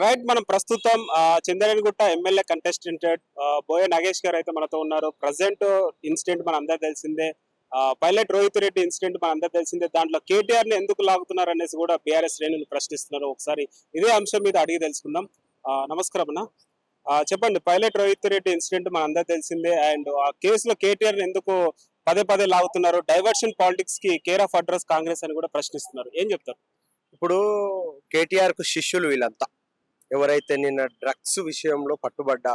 Right మనం ప్రస్తుతం చంద్రగిరిగుట్ట MLA కంటెస్టెంటెడ్ బోయ నాగేష్ గారు అయితే మనతో ఉన్నారు. ప్రజెంట్ ఇన్సిడెంట్ మన అందరికి తెలిసిందే. పైలట్ రోహిత్ రెడ్డి ఇన్సిడెంట్ మన అందరికి తెలిసిందే. దాంట్లో కేటీఆర్ ని ఎందుకు లాగుతున్నారు అనేసి కూడా బీఆర్ఎస్ శ్రేణులు ప్రశ్నిస్తున్నారు. ఒకసారి ఇదే అంశం మీద అడిగి తెలుసుకుందాం. నమస్కారం అన్న. చెప్పండి, పైలట్ రోహిత్ రెడ్డి ఇన్సిడెంట్ మన అందరికి తెలిసిందే. అండ్ ఆ కేసులో కేటీఆర్ ని ఎందుకు పదే పదే లాగుతున్నారు? డైవర్షన్ పాలిటిక్స్ కి కేర్ ఆఫ్ అడ్రస్ కాంగ్రెస్ అని కూడా ప్రశ్నిస్తున్నారు. ఏం చెప్తారు? ఇప్పుడు కేటీఆర్ కు శిష్యులు వీళ్ళంతా. ఎవరైతే నిన్న డ్రగ్స్ విషయంలో పట్టుబడ్డా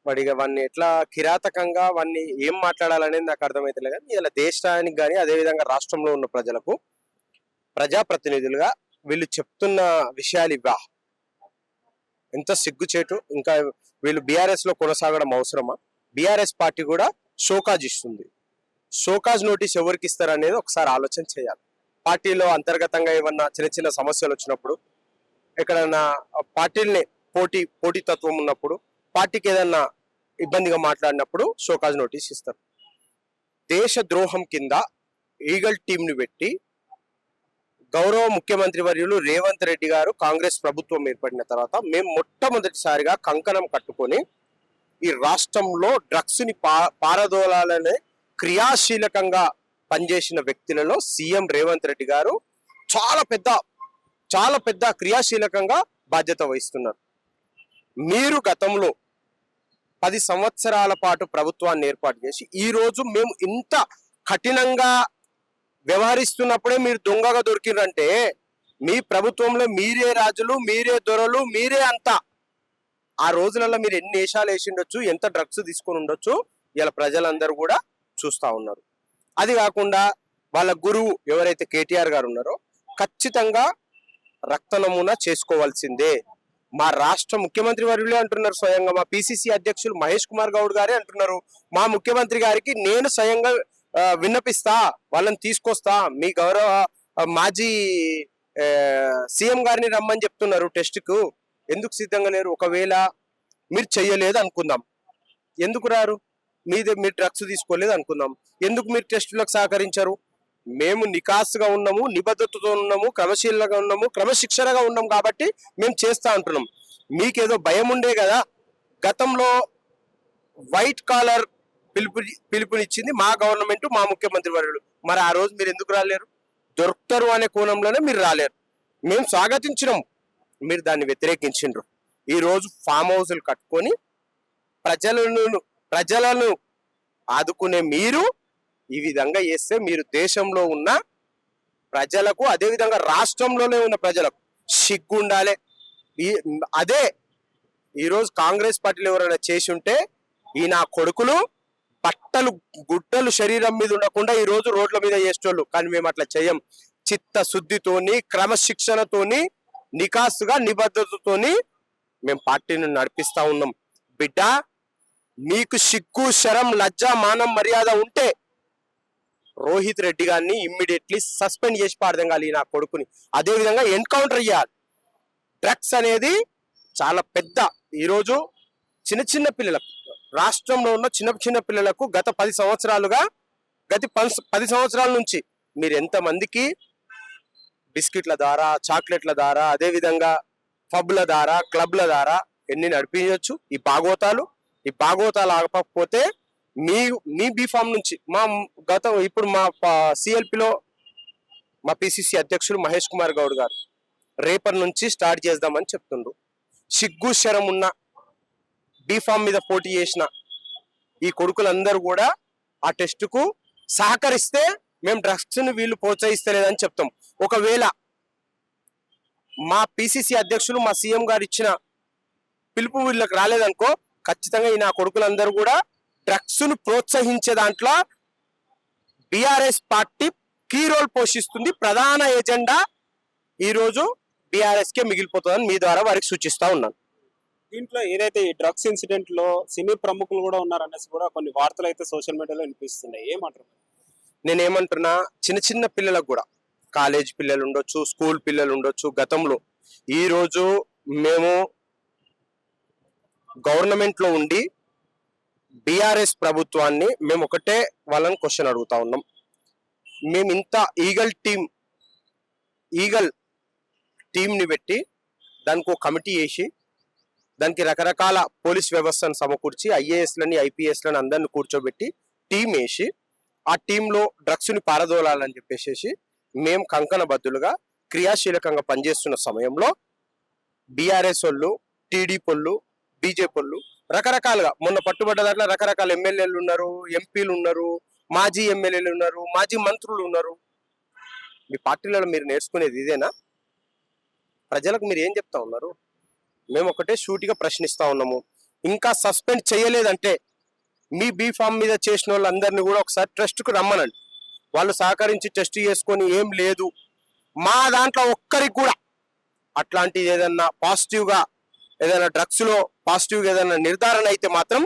వాడిగా వాడిని ఎట్లా కిరాతకంగా వాడిని ఏం మాట్లాడాలనేది నాకు అర్థమైతలే. కానీ ఇలా దేశానికి కానీ అదేవిధంగా రాష్ట్రంలో ఉన్న ప్రజలకు ప్రజాప్రతినిధులుగా వీళ్ళు చెప్తున్న విషయాలు ఇవా ఎంత సిగ్గుచేటు. ఇంకా వీళ్ళు బీఆర్ఎస్ లో కొనసాగడం అవసరమా? బీఆర్ఎస్ పార్టీ కూడా షోకాజ్ ఇస్తుంది. షోకాజ్ నోటీస్ ఎవరికి ఇస్తారు అనేది ఒకసారి ఆలోచన చేయాలి. పార్టీలో అంతర్గతంగా ఏమన్నా చిన్న చిన్న సమస్యలు వచ్చినప్పుడు, ఎక్కడన్నా పార్టీలనే పోటీతత్వం ఉన్నప్పుడు, పార్టీకి ఏదన్నా ఇబ్బందిగా మాట్లాడినప్పుడు షోకాజ్ నోటీస్ ఇస్తారు. దేశ ద్రోహం కింద ఈగల్ టీంని పెట్టి గౌరవ ముఖ్యమంత్రి వర్యులు రేవంత్ రెడ్డి గారు కాంగ్రెస్ ప్రభుత్వం ఏర్పడిన తర్వాత మేము మొట్టమొదటిసారిగా కంకణం కట్టుకొని ఈ రాష్ట్రంలో డ్రగ్స్ ని పారదోలాలనే క్రియాశీలకంగా పనిచేసిన వ్యక్తులలో సీఎం రేవంత్ రెడ్డి గారు చాలా పెద్ద క్రియాశీలకంగా బాధ్యత వహిస్తున్నారు. మీరు గతంలో 10 సంవత్సరాల పాటు ప్రభుత్వాన్ని ఏర్పాటు చేసి ఈ రోజు మేము ఇంత కఠినంగా వ్యవహరిస్తున్నప్పుడే మీరు దొంగగా దొరికిరంటే, మీ ప్రభుత్వంలో మీరే రాజులు, మీరే దొరలు, మీరే అంతా. ఆ రోజులలో మీరు ఎన్ని వేషాలు వేసి ఉండొచ్చు, ఎంత డ్రగ్స్ తీసుకొని ఉండొచ్చు, ఇలా ప్రజలందరూ కూడా చూస్తా ఉన్నారు. అది కాకుండా వాళ్ళ గురువు ఎవరైతే కేటీఆర్ గారు ఉన్నారో ఖచ్చితంగా రక్త నమూనా చేసుకోవాల్సిందే. మా రాష్ట్ర ముఖ్యమంత్రి వర్యులే అంటున్నారు, స్వయంగా మా పిసిసి అధ్యక్షులు మహేష్ కుమార్ గౌడ్ గారే అంటున్నారు, మా ముఖ్యమంత్రి గారికి నేను స్వయంగా విన్నపిస్తా, వాళ్ళని తీసుకొస్తా, మీ గౌరవ మాజీ సీఎం గారిని రమ్మని చెప్తున్నారు టెస్ట్ కు. ఎందుకు సిద్ధంగా లేరు? ఒకవేళ మీరు చెయ్యలేదు అనుకుందాం, ఎందుకు రారు? మీరు డ్రగ్స్ తీసుకోలేదు అనుకుందాం, ఎందుకు మీరు టెస్టులకు సహకరించరు? మేము నికాసుగా ఉన్నాము, నిబద్ధతతో ఉన్నాము, క్రమశీలంగా ఉన్నాము, క్రమశిక్షణగా ఉన్నాం కాబట్టి మేము చేస్తా అంటున్నాం. మీకేదో భయం ఉండే కదా. గతంలో వైట్ కాలర్ పిలుపునిచ్చింది మా గవర్నమెంట్, మా ముఖ్యమంత్రి వర్యులు. మరి ఆ రోజు మీరు ఎందుకు రాలేరు? దొరుకుతారు అనే కోణంలోనే మీరు రాలేరు. మేము స్వాగతించినాం, మీరు దాన్ని వ్యతిరేకించిండ్రు. ఈ రోజు ఫామ్ హౌస్లు కట్టుకొని ప్రజలను ఆదుకునే మీరు ఈ విధంగా చేస్తే, మీరు దేశంలో ఉన్న ప్రజలకు అదేవిధంగా రాష్ట్రంలోనే ఉన్న ప్రజలకు సిగ్గుండాలి. అదే ఈరోజు కాంగ్రెస్ పార్టీలు ఎవరైనా చేసి ఉంటే ఈ నా కొడుకులు గుడ్డలు శరీరం మీద ఉండకుండా ఈ రోజు రోడ్ల మీద చేసేటోళ్ళు. కానీ మేము అట్లా చేయం. చిత్తశుద్ధితోని, క్రమశిక్షణతోని, నికాసుగా, నిబద్ధతతోని మేము పార్టీని నడిపిస్తా ఉన్నాం. బిడ్డ, మీకు సిగ్గు, శరం, లజ్జ, మానం, మర్యాద ఉంటే రోహిత్ రెడ్డి గారిని ఇమ్మీడియట్లీ సస్పెండ్ చేసి పారదంగాలి నా కొడుకుని. అదేవిధంగా ఎన్కౌంటర్ చేయాలి. డ్రగ్స్ అనేది చాలా పెద్ద. ఈరోజు చిన్న పిల్లలకు, రాష్ట్రంలో ఉన్న చిన్న పిల్లలకు గత 10 సంవత్సరాల నుంచి మీరు ఎంతమందికి బిస్కెట్ల ద్వారా, చాక్లెట్ల ద్వారా, అదేవిధంగా పబ్ల ద్వారా, క్లబ్ల ద్వారా ఎన్ని నడిపించవచ్చు ఈ భాగవతాలు ఆగకపోతే మీ బీఫామ్ నుంచి ఇప్పుడు మా సిఎల్పిలో మా పిసిసి అధ్యక్షులు మహేష్ కుమార్ గౌడ్ గారు రేపటి నుంచి స్టార్ట్ చేద్దామని చెప్తుండ్రు. సిగ్గు శరం ఉన్న బీఫామ్ మీద పోటీ చేసిన ఈ కొడుకులందరూ కూడా ఆ టెస్టుకు సహకరిస్తే మేము డ్రగ్స్ ని వీళ్ళు ప్రోత్సహిస్తలేదని చెప్తాం. ఒకవేళ మా పిసిసి అధ్యక్షులు, మా సీఎం గారు ఇచ్చిన పిలుపు వీళ్ళకి రాలేదనుకో, ఖచ్చితంగా ఈ నా కొడుకులందరూ కూడా డ్రగ్స్ ను ప్రోత్సహించే దాంట్లో బీఆర్ఎస్ పార్టీ కీ రోల్ పోషిస్తుంది. ప్రధాన ఎజెండా ఈరోజు బీఆర్ఎస్ కే మిగిలిపోతుందని మీ ద్వారా వారికి సూచిస్తా ఉన్నాను. దీంట్లో ఏదైతే ఈ డ్రగ్స్ ఇన్సిడెంట్ లో సినీ ప్రముఖులు కూడా ఉన్నారనేసి కూడా కొన్ని వార్తలు అయితే సోషల్ మీడియాలో వినిపిస్తున్నాయి. ఏమంటారు? నేనేమంటున్నా, చిన్న పిల్లలకు కూడా, కాలేజ్ పిల్లలు ఉండొచ్చు, స్కూల్ పిల్లలు ఉండొచ్చు. గతంలో ఈ రోజు మేము గవర్నమెంట్ లో ఉండి బీఆర్ఎస్ ప్రభుత్వాన్ని మేము ఒకటే వాళ్ళని క్వశ్చన్ అడుగుతా ఉన్నాం. మేము ఇంత ఈగల్ టీం ని పెట్టి దానికి ఒక కమిటీ వేసి దానికి రకరకాల పోలీస్ వ్యవస్థను సమకూర్చి ఐఏఎస్లని ఐపీఎస్లని అందరిని కూర్చోబెట్టి టీం వేసి ఆ టీంలో డ్రగ్స్ని పారదోలాలని చెప్పేసి మేము కంకణబద్దులుగా క్రియాశీలకంగా పనిచేస్తున్న సమయంలో బీఆర్ఎస్ వాళ్ళు, టీడీపీ వాళ్ళు, బీజేపీ వాళ్ళు రకరకాలుగా మొన్న పట్టుబడ్డ దాంట్లో రకరకాల ఎమ్మెల్యేలు ఉన్నారు, ఎంపీలు ఉన్నారు, మాజీ ఎమ్మెల్యేలు ఉన్నారు, మాజీ మంత్రులు ఉన్నారు. మీ పార్టీలలో మీరు నేర్చుకునేది ఇదేనా? ప్రజలకు మీరు ఏం చెప్తా ఉన్నారు? మేము ఒకటే షూటిగా ప్రశ్నిస్తా ఉన్నాము. ఇంకా సస్పెండ్ చేయలేదంటే మీ బీఫామ్ మీద చేసిన వాళ్ళందరినీ కూడా ఒకసారి ట్రస్ట్కు రమ్మనండి. వాళ్ళు సహకరించి టెస్ట్ చేసుకొని ఏం లేదు మా దాంట్లో ఒక్కరికి కూడా అట్లాంటిది ఏదన్నా పాజిటివ్గా ఏదైనా డ్రగ్స్లో పాజిటివ్గా ఏదైనా నిర్ధారణ అయితే మాత్రం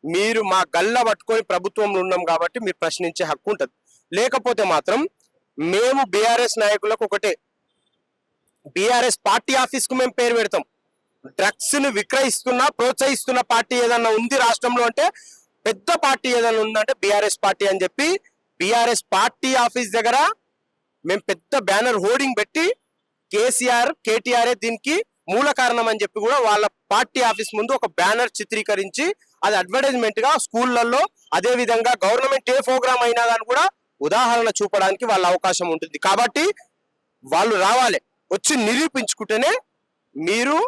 మీరు మా గల్ల పట్టుకొని ప్రభుత్వంలో ఉన్నాం కాబట్టి మీరు ప్రశ్నించే హక్కు ఉంటుంది. లేకపోతే మాత్రం మేము బీఆర్ఎస్ నాయకులకు ఒకటే, బీఆర్ఎస్ పార్టీ ఆఫీస్కు మేము పేరు పెడతాం. డ్రగ్స్ ని విక్రయిస్తున్న ప్రోత్సహిస్తున్న పార్టీ ఏదన్నా ఉంది రాష్ట్రంలో అంటే, పెద్ద పార్టీ ఏదైనా ఉందంటే బీఆర్ఎస్ పార్టీ అని చెప్పి బీఆర్ఎస్ పార్టీ ఆఫీస్ దగ్గర మేము పెద్ద బ్యానర్ హోర్డింగ్ పెట్టి కేసీఆర్ కేటీఆర్ దీనికి మూల కారణం అని చెప్పి కూడా వాళ్ళ పార్టీ ఆఫీస్ ముందు ఒక బ్యానర్ చిత్రీకరించి అది అడ్వర్టైజ్మెంట్ గా స్కూళ్లలో, అదే విధంగా గవర్నమెంట్ ఏ ప్రోగ్రామ్ అయినా కానీ కూడా ఉదాహరణ చూపడానికి వాళ్ళ అవకాశం ఉంటుంది. కాబట్టి వాళ్ళు రావాలి, వచ్చి నిరూపించుకుంటేనే మీరు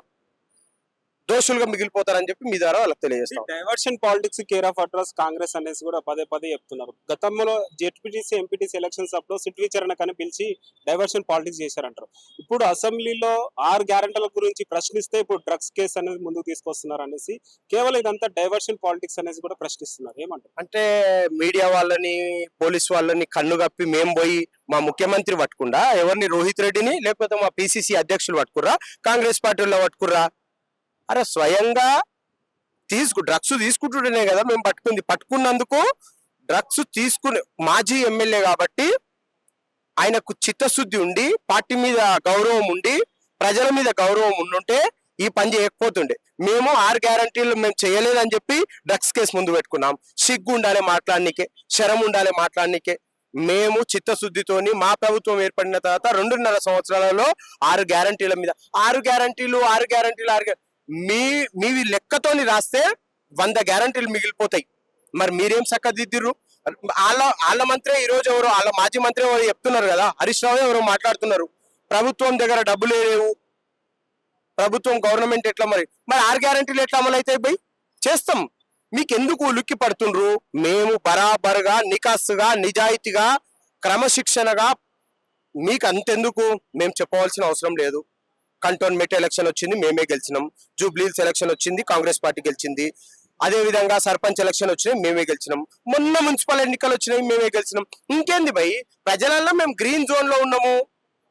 దోషులుగా మిగిలిపోతారని చెప్పి మీ ద్వారా వాళ్ళకి తెలియజేస్తాం. Diversion politics care of address Congress అనేసి కూడా పదే పదే చెప్తున్నారు. గతంలో జెడ్పీటీసీ ఎంపీటీసీ ఎలక్షన్స్ అప్పుడు సిట్ విచారణ కని పిలిచి డైవర్షన్ పాలిటిక్స్ చేశారంటారు. ఇప్పుడు అసెంబ్లీలో 6 గ్యారెంటీల గురించి ప్రశ్నిస్తే ఇప్పుడు డ్రగ్స్ కేసు అనేది ముందుకు తీసుకొస్తున్నారు అనేసి కేవలం ఇదంతా డైవర్షన్ పాలిటిక్స్ అనేసి కూడా ప్రశ్నిస్తున్నారు. ఏమంటారు? అంటే మీడియా వాళ్ళని, పోలీస్ వాళ్ళని కన్ను కప్పి మేము పోయి మా ముఖ్యమంత్రి పట్టుకుండా ఎవరిని, రోహిత్ రెడ్డిని లేకపోతే మా పిసిసి అధ్యక్షులు పట్టుకుర్రా, కాంగ్రెస్ పార్టీలో పట్టుకుర్రా? అరే స్వయంగా డ్రగ్స్ తీసుకుంటుంటేనే కదా మేము పట్టుకున్నందుకు డ్రగ్స్ తీసుకుని మాజీ ఎమ్మెల్యే కాబట్టి ఆయనకు చిత్తశుద్ధి ఉండి, పార్టీ మీద గౌరవం ఉండి, ప్రజల మీద గౌరవం ఉండుంటే ఈ పని చేయకపోతుండే. మేము 6 గ్యారంటీలు మేము చేయలేదని చెప్పి డ్రగ్స్ కేసు ముందు పెట్టుకున్నాం. సిగ్గు ఉండాలి మాట్లాడనీకే, శరం ఉండాలి మాట్లాడనీకే. మేము చిత్తశుద్ధితోని మా ప్రభుత్వం ఏర్పడిన తర్వాత 2.5 సంవత్సరాలలో 6 గ్యారంటీల మీద 6 గ్యారంటీలు మీవి లెక్కతోని రాస్తే 100 గ్యారంటీలు మిగిలిపోతాయి. మరి మీరేం చక్కదిద్దిర్రు? వాళ్ళ మంత్రి ఈ రోజు ఎవరో, వాళ్ళ మాజీ మంత్రి ఎవరు చెప్తున్నారు కదా, హరీష్ రావు ఎవరో మాట్లాడుతున్నారు, ప్రభుత్వం దగ్గర డబ్బులు లేవు, ప్రభుత్వం గవర్నమెంట్ ఎట్లా, మరి 6 గ్యారంటీలు ఎట్లా అమలు అవుతాయి? పోయి చేస్తాం. మీకెందుకు ఉలిక్కి పడుతుండ్రు? మేము బరాబరుగా, నికాస్సుగా, నిజాయితీగా, క్రమశిక్షణగా మీకు అంతెందుకు మేము చెప్పవలసిన అవసరం లేదు. కంటోన్మెంట్ ఎలక్షన్ వచ్చింది, మేమే గెలిచినాం. జూబ్లీహిల్స్ ఎలక్షన్ వచ్చింది, కాంగ్రెస్ పార్టీ గెలిచింది. అదే విధంగా సర్పంచ్ ఎలక్షన్ వచ్చినాయి, మేమే గెలిచినాం. మొన్న మున్సిపల్ ఎన్నికలు వచ్చినాయి, మేమే గెలిచినాం. ఇంకేంది భయ్? ప్రజలలో మేము గ్రీన్ జోన్ లో ఉన్నాము,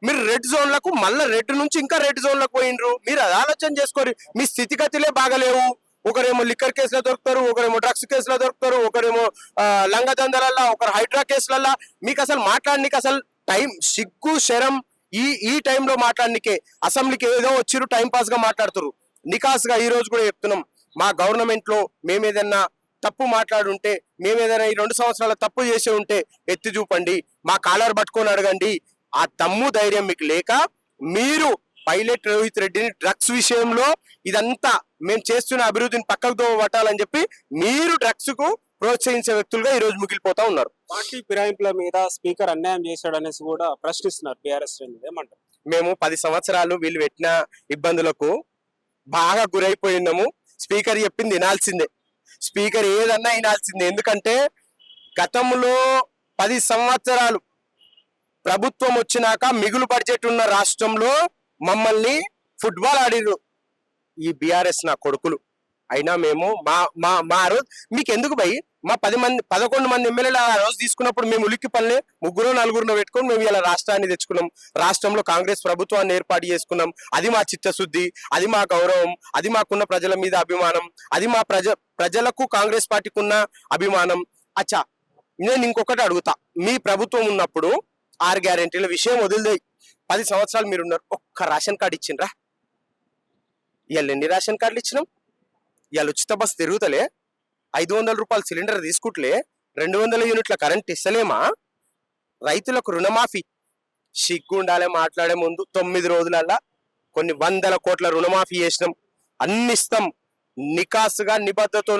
మీరు రెడ్ జోన్లకు, మళ్ళీ రెడ్ నుంచి ఇంకా రెడ్ జోన్లకు పోయిండ్రు. మీరు అది ఆలోచన చేసుకోరు. మీ స్థితిగతులే బాగలేవు. ఒకరేమో లిక్కర్ కేసులో దొరుకుతారు, ఒకరేమో డ్రగ్స్ కేసులో దొరుకుతారు, ఒకరేమో లంగదందలల్లా, ఒకరు హైడ్రా కేసులల్లా. మీకు అసలు మాట్లాడనీకి అసలు టైం, సిగ్గు శరం ఈ టైంలో మాట్లాడనికే అసెంబ్లీకి ఏదో వచ్చిరు టైం పాస్ గా మాట్లాడుతారు. నికాస్గా ఈ రోజు కూడా చెప్తున్నాం, మా గవర్నమెంట్ లో మేమేదన్నా తప్పు మాట్లాడుంటే, మేమేదైనా ఈ 2 సంవత్సరాల తప్పు చేసి ఉంటే ఎత్తి చూపండి, మా కాలర్ పట్టుకొని అడగండి. ఆ దమ్ము ధైర్యం మీకు లేక మీరు పైలట్ రోహిత్ రెడ్డిని డ్రగ్స్ విషయంలో ఇదంతా మేము చేస్తున్న అభివృద్ధిని పక్కకు పట్టాలని చెప్పి మీరు డ్రగ్స్ కు ప్రోత్సహించే వ్యక్తులుగా ఈ రోజు మిగిలిపోతా ఉన్నారు. పార్టీ ఫిరాయింపుల మీద స్పీకర్ అన్యాయం చేశాడు అనేసి కూడా ప్రశ్నిస్తున్నారు బీఆర్ఎస్ శ్రేణులు. ఏమంటారు? మేము 10 సంవత్సరాలు వీళ్ళు పెట్టిన ఇబ్బందులకు బాగా గురైపోయినాము. స్పీకర్ చెప్పింది వినాల్సిందే, స్పీకర్ ఏదన్నా వినాల్సిందే. ఎందుకంటే గతంలో 10 సంవత్సరాలు ప్రభుత్వం వచ్చినాక మిగులు బడ్జెట్ ఉన్న రాష్ట్రంలో మమ్మల్ని ఫుట్బాల్ ఆడిరు ఈ బీఆర్ఎస్ నా కొడుకులు. అయినా మేము మా రోజు మీకు ఎందుకు భయ్? మా 11 మంది ఎమ్మెల్యేలు ఆ రోజు తీసుకున్నప్పుడు మేము ఉలిక్కి పల్లె 3-4 పెట్టుకొని మేము ఇలా రాష్ట్రాన్ని తెచ్చుకున్నాం. రాష్ట్రంలో కాంగ్రెస్ ప్రభుత్వాన్ని ఏర్పాటు చేసుకున్నాం. అది మా చిత్తశుద్ధి, అది మా గౌరవం, అది మాకున్న ప్రజల మీద అభిమానం, అది మా ప్రజలకు కాంగ్రెస్ పార్టీకి ఉన్న అభిమానం. అచ్చా, నేను ఇంకొకటి అడుగుతా, మీ ప్రభుత్వం ఉన్నప్పుడు 6 గ్యారెంటీల విషయం వదిలిదేయి, 10 సంవత్సరాలు మీరున్నారు, ఒక్క రేషన్ కార్డు ఇచ్చిండ్రా? ఇవాళ ఎన్ని రేషన్ కార్డులు ఇచ్చినాం? ఇవాళ ఉచిత బస్సు తిరుగుతలే, 500 రూపాయలు సిలిండర్ తీసుకుంటలే, 200 యూనిట్ల కరెంట్ ఇస్తలేమా? రైతులకు రుణమాఫీ. సిగ్గు ఉండాలి మాట్లాడే ముందు. 9 రోజులల్లా కొన్ని వందల కోట్ల రుణమాఫీ చేసినాం, అన్ని ఇస్తాం. నికాసుగా నిబద్ధతతో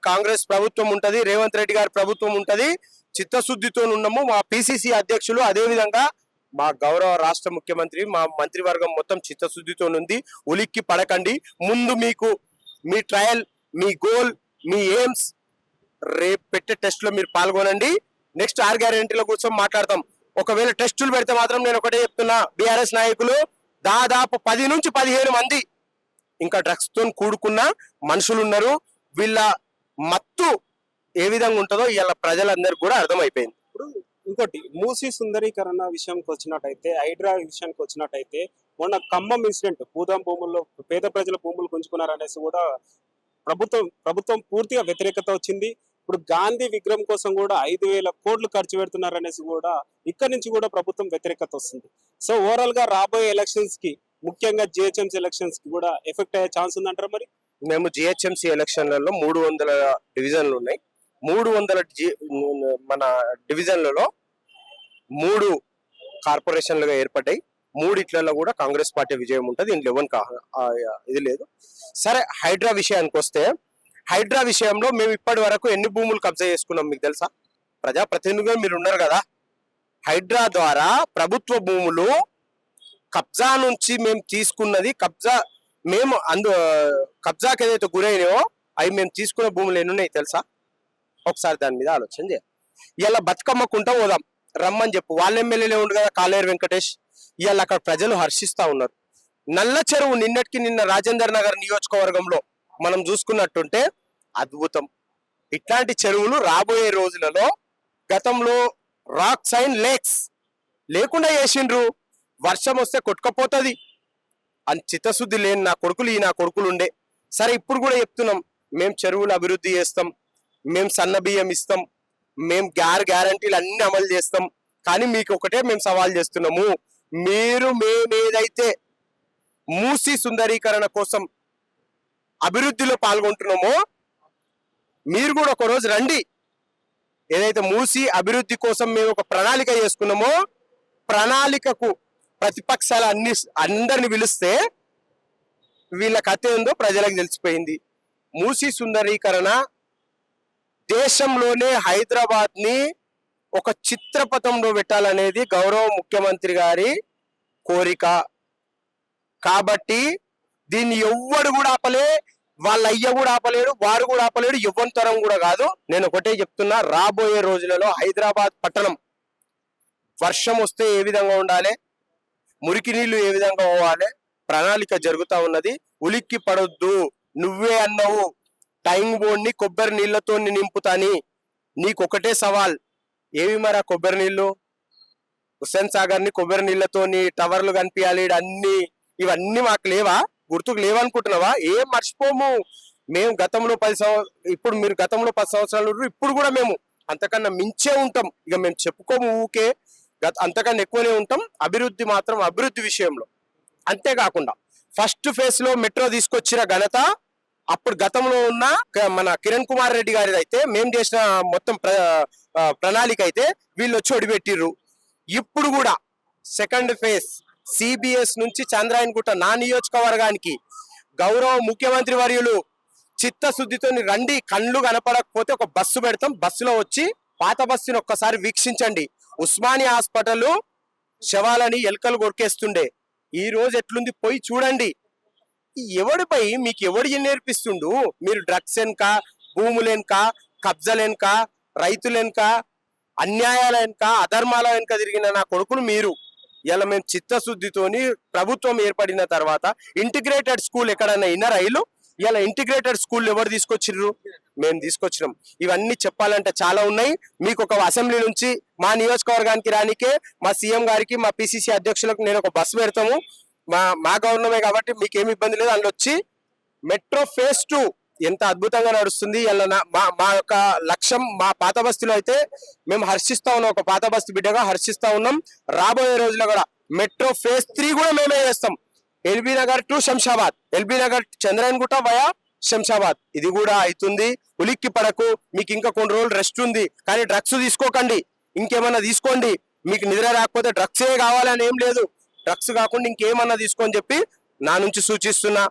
కాంగ్రెస్ ప్రభుత్వం ఉంటది, రేవంత్ రెడ్డి గారి ప్రభుత్వం ఉంటది, చిత్తశుద్ధితో ఉన్నాము. మా పిసిసి అధ్యక్షులు అదే విధంగా మా గౌరవ రాష్ట్ర ముఖ్యమంత్రి, మా మంత్రివర్గం మొత్తం చిత్తశుద్ధితో ఉంది. ఉలిక్కి పడకండి. ముందు మీకు మీ ట్రయల్, మీ గోల్, మీ ఎయిమ్స్ రేపు పెట్టే టెస్ట్ లో మీరు పాల్గొనండి. నెక్స్ట్ 6 గ్యారెంటీల కోసం మాట్లాడతాం. ఒకవేళ టెస్టులు పెడితే మాత్రం నేను ఒకటే చెప్తున్నా, బీఆర్ఎస్ నాయకులు దాదాపు 10 నుంచి 15 మంది ఇంకా డ్రగ్స్ తో కూడుకున్న మనుషులు ఉన్నారు. వీళ్ళ మత్తు ఏ విధంగా ఉంటుందో ఇలా ప్రజలందరికీ కూడా అర్థమైపోయింది. ఇప్పుడు ఇంకోటి మూసీ సుందరీకరణ విషయానికి వచ్చినట్టయితే, హైడ్రా విషయానికి వచ్చినట్టయితే, మొన్న ఖమ్మం ఇన్సిడెంట్, భూదాం భూముల్లో పేద ప్రజల భూములు గుంజుకున్నారనేసి కూడా ప్రభుత్వం పూర్తిగా వ్యతిరేకత వచ్చింది. ఇప్పుడు గాంధీ విగ్రహం కోసం కూడా 5,000 కోట్లు ఖర్చు పెడుతున్నారనేసి కూడా ఇక్కడ నుంచి కూడా ప్రభుత్వం వ్యతిరేకత వస్తుంది. సో ఓవరాల్ గా రాబోయే ఎలక్షన్స్ కి, ముఖ్యంగా జిహెచ్ఎంసీ ఎలక్షన్స్ కి కూడా ఎఫెక్ట్ అయ్యే ఛాన్స్ ఉందంటారా? మరి మేము జిహెచ్ఎంసీ ఎలక్షన్లలో 300 డివిజన్లు ఉన్నాయి. 300 మన డివిజన్లలో 3 కార్పొరేషన్లుగా ఏర్పడ్డాయి. 3 కూడా కాంగ్రెస్ పార్టీ విజయం ఉంటుంది. ఇంట్లో ఇది లేదు. సరే, హైడ్రా విషయానికి వస్తే, హైడ్రా విషయంలో మేము ఇప్పటి వరకు ఎన్ని భూములు కబ్జా చేసుకున్నాం మీకు తెలుసా? ప్రజాప్రతినిధులుగా మీరు ఉన్నారు కదా. హైడ్రా ద్వారా ప్రభుత్వ భూములు కబ్జా నుంచి మేము తీసుకున్నది, కబ్జాకి ఏదైతే గురైనాయో అవి మేము తీసుకున్న భూములు ఎన్ని ఉన్నాయి తెలుసా? ఒకసారి దాని మీద ఆలోచన చేయాలి. ఇలా బతుకమ్మకుంటా పోదాం, రమ్మని చెప్పు. వాళ్ళ ఎమ్మెల్యేలే ఉండు కదా, కాలేరు వెంకటేష్. ఇవాళ అక్కడ ప్రజలు హర్షిస్తా ఉన్నారు. నల్ల చెరువు నిన్న రాజేందర్ నగర్ నియోజకవర్గంలో మనం చూసుకున్నట్టుంటే అద్భుతం. ఇట్లాంటి చెరువులు రాబోయే రోజులలో, గతంలో రాక్ సైన్ లేక్స్ లేకుండా చేసిండ్రు. వర్షం వస్తే కొట్టుకపోతుంది అని చిత్తశుద్ధి లేని నా కొడుకులు ఉండే. సరే, ఇప్పుడు కూడా చెప్తున్నాం, మేము చెరువులు అభివృద్ధి చేస్తాం, మేము సన్న బియ్యం ఇస్తాం, మేము గ్యారంటీలు అన్ని అమలు చేస్తాం. కానీ మీకు ఒకటే మేము సవాల్ చేస్తున్నాము, మేమేదైతే మూసీ సుందరీకరణ కోసం అభివృద్ధిలో పాల్గొంటున్నామో మీరు కూడా ఒక రోజు రండి. ఏదైతే మూసీ అభివృద్ధి కోసం మేము ఒక ప్రణాళిక చేసుకున్నామో, ప్రణాళికకు ప్రతిపక్షాల అందరిని పిలిస్తే వీళ్ళ కథ ఏందో ప్రజలకు తెలిసిపోయింది. మూసీ సుందరీకరణ దేశంలోనే హైదరాబాద్ ని ఒక చిత్రపటంలో పెట్టాలనేది గౌరవ ముఖ్యమంత్రి గారి కోరిక. కాబట్టి దీన్ని ఎవ్వడు కూడా ఆపలే, వాళ్ళ అయ్య కూడా ఆపలేడు, వారు కూడా ఆపలేడు, ఎవ్వరి తరం కూడా కాదు. నేను ఒకటే చెప్తున్నా, రాబోయే రోజులలో హైదరాబాద్ పట్టణం వర్షం వస్తే ఏ విధంగా ఉండాలి, మురికి నీళ్లు ఏ విధంగా పోవాలి, ప్రణాళిక జరుగుతా ఉన్నది. ఉలిక్కి పడొద్దు. నువ్వే అన్నావు టైం బోర్డ్ని కొబ్బరి నీళ్లతో నింపుతాని. నీకొకటే సవాల్, ఏవి మరి ఆ కొబ్బరి నీళ్లు? హుస్సేన్ సాగర్ ని కొబ్బరి నీళ్లతోని టవర్లు కనిపించాలి, ఇవన్నీ మాకు లేవా? గుర్తుకు లేవనుకుంటున్నావా? ఏం మర్చిపోము. మేము గతంలో 10 ఇప్పుడు మీరు గతంలో 10 సంవత్సరాలు, ఇప్పుడు కూడా మేము అంతకన్నా మించే ఉంటాం. ఇక మేము చెప్పుకోము ఊకే, అంతకన్నా ఎక్కువనే ఉంటాం. అభివృద్ధి మాత్రం అభివృద్ధి విషయంలో. అంతేకాకుండా ఫస్ట్ ఫేజ్ లో మెట్రో తీసుకొచ్చిన ఘనత అప్పుడు గతంలో ఉన్న మన కిరణ్ కుమార్ రెడ్డి గారిది అయితే, మేము చేసిన మొత్తం ప్రణాళిక అయితే వీళ్ళు వచ్చి ఒడిపెట్టిర్రు. ఇప్పుడు కూడా సెకండ్ ఫేజ్ సిబిఎస్ నుంచి చంద్రాయన్గుట్ట నా నియోజకవర్గానికి గౌరవ ముఖ్యమంత్రి వర్యులు చిత్తశుద్ధితో రండి. కళ్ళు కనపడకపోతే ఒక బస్సు పెడతాం, బస్సులో వచ్చి పాత బస్సుని ఒక్కసారి వీక్షించండి. ఉస్మానియా హాస్పిటల్ శవాలని ఎలుకలు కొరికేస్తుండే, ఈ రోజు ఎట్లుంది పోయి చూడండి. ఎవడిపై మీకు ఎవడు నేర్పిస్తుండు? మీరు డ్రగ్స్ వెనుక, భూములు వెనుక, కబ్జాలు వెనుక, రైతులు వెనుక, అన్యాయాల వెనుక, అధర్మాల వెనుక తిరిగిన నా కొడుకులు మీరు. ఇలా మేము చిత్తశుద్ధితోని ప్రభుత్వం ఏర్పడిన తర్వాత ఇంటిగ్రేటెడ్ స్కూల్ ఎక్కడన్నా అయినా రైలు, ఇలా ఇంటిగ్రేటెడ్ స్కూల్ ఎవరు తీసుకొచ్చిర్రు? మేము తీసుకొచ్చినాం. ఇవన్నీ చెప్పాలంటే చాలా ఉన్నాయి. మీకు ఒక అసెంబ్లీ నుంచి మా నియోజకవర్గానికి రానికే మా సీఎం గారికి, మా పిసిసి అధ్యక్షులకు నేను ఒక బస్సు పెడతాము. మా గవర్నమెంట్ కాబట్టి మీకు ఏమి ఇబ్బంది లేదు. అందులో వచ్చి మెట్రో ఫేజ్ 2 ఎంత అద్భుతంగా నడుస్తుంది. ఇలా మా యొక్క లక్ష్యం, మా పాత బస్తీలో అయితే మేము హర్షిస్తా ఉన్నాం, ఒక పాత బస్తీ బిడ్డగా హర్షిస్తా ఉన్నాం. రాబోయే రోజుల్లో కూడా మెట్రో ఫేజ్ 3 కూడా మేమే చేస్తాం. LB Nagar to Shamshabad, LB Nagar Chandrayangutta via Shamshabad, ఇది కూడా అవుతుంది. ఉలిక్కి పడకు, మీకు ఇంకా కొన్ని రోజులు రెస్ట్ ఉంది. కానీ డ్రగ్స్ తీసుకోకండి, ఇంకేమన్నా తీసుకోండి. మీకు నిద్ర రాకపోతే డ్రగ్సే కావాలని ఏం లేదు, డ్రగ్స్ కాకుండా ఇంకేమన్నా తీసుకొని చెప్పి నా నుంచి సూచిస్తున్నా.